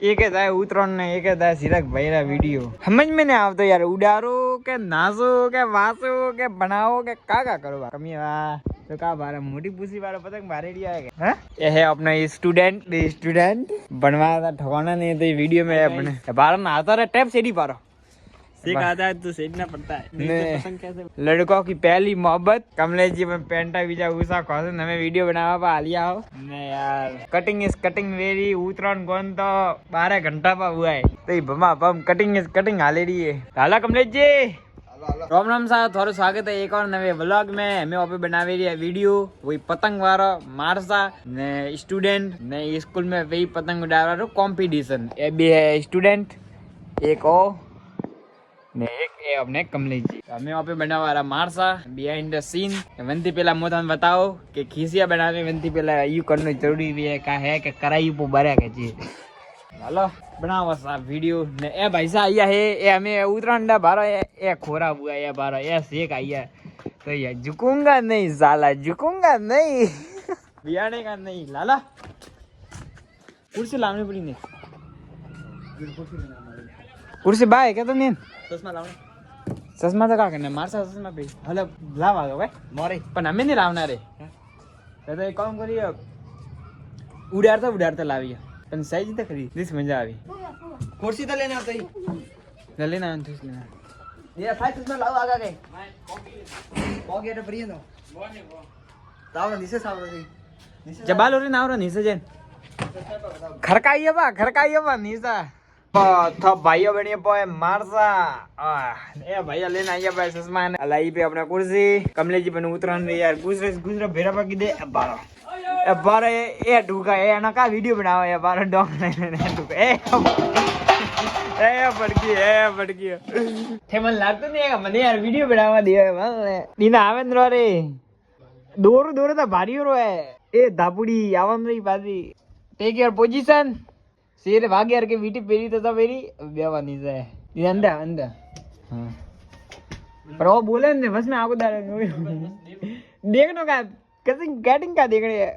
एक है था उतरण ने एक है था सिरक भाईरा वीडियो समझ में नहीं आवतो यार उडारो के नाचो के वाचो के बनाओ के का करो कमी तो का बारे मोटी पूसी वाला पतंग बारे लिया है हैं ये है अपना स्टूडेंट बनवाया था ठकाना नहीं तो वीडियो में अपने बार में आता रहा टैप सेडी पारो सीख आता है तो सीखना पड़ता है नहीं तो पसंद कैसे लड़कों की पहली मोहब्बत कमलेश जी में पेंटा बीजा उसा कौन हमें वीडियो बनावा पा लिया हो ने यार कटिंग वेरी उतरण कौन तो 12 घंटा पा हुआ है तो बमा बम कटिंग हाले रही है हाला कमलेश जी राम राम साहब थारो स्वागत है एक और नवे व्लॉग में हमें ओपे बनावे रही है वीडियो वही पतंग वाला मारसा ने स्टूडेंट ने स्कूल में वही पतंग उड़ा रहा कॉम्पिटिशन ये भी है स्टूडेंट एक और ने एक ए अपने कमलेश जी हमें वहाँ पे बना वाला मारसा बिहाइंड द सीन वंती पेला मोता बताओ कि खीसिया बनाने वंती पेला यू करना जरूरी भी है का है कि कराई पो बरे के जी हेलो बनाओ सा वीडियो ने ए भाई सा आया है ए हमें उतरांडा बारा ए खोरा हुआ है बारा ए सेक आया तो ये झुकूंगा नहीं साला झुकूंगा नहीं बियाने का नहीं लाला कुर्सी लाने पड़ी नहीं कुर्सी बाय क्या तो नहीं चश्मा लाओ चश्मा तो का करना मारसा चश्मा पे हले लावा भाई मोरे पण हमें नहीं लावना रे तो एक काम करिए उड़ारता लाविए पण साइज तो खरी दिस मजा आवी कुर्सी तो लेना तो ही ले लेना अंतुस लेना ये फाइल चश्मा लाओ आगा के पॉकेट तो फ्री है तो ताव नीचे साव नीचे जबाल रे नाव रे नीचे जेन खरकाइए बा नीचा था भाइयों बहनियों पे मारसा ए भैया लेना आइए भाई चश्मा ने अलाई पे अपना कुर्सी कमलेश जी बने उतरन रे यार गुजरा भेरा बाकी दे बारह ए ढूका ए ना का वीडियो बनाओ या 12 डॉग ने ढूका ए बड़की थे मन लागतो नहीं है मने यार वीडियो बनावा दिया મને નીના આવેન્દ્ર રે દોરો તો ભારીઓ રો એ ધાપુડી આવન રી બાજી ટેક યોર પોઝિશન शेर भाग यार के वीटी पेरी तो मेरी बेवा नहीं है ये अंदर हाँ पर वो बोले ने बस में आपको देखनो का कैसे कैटिंग का देख रहे हैं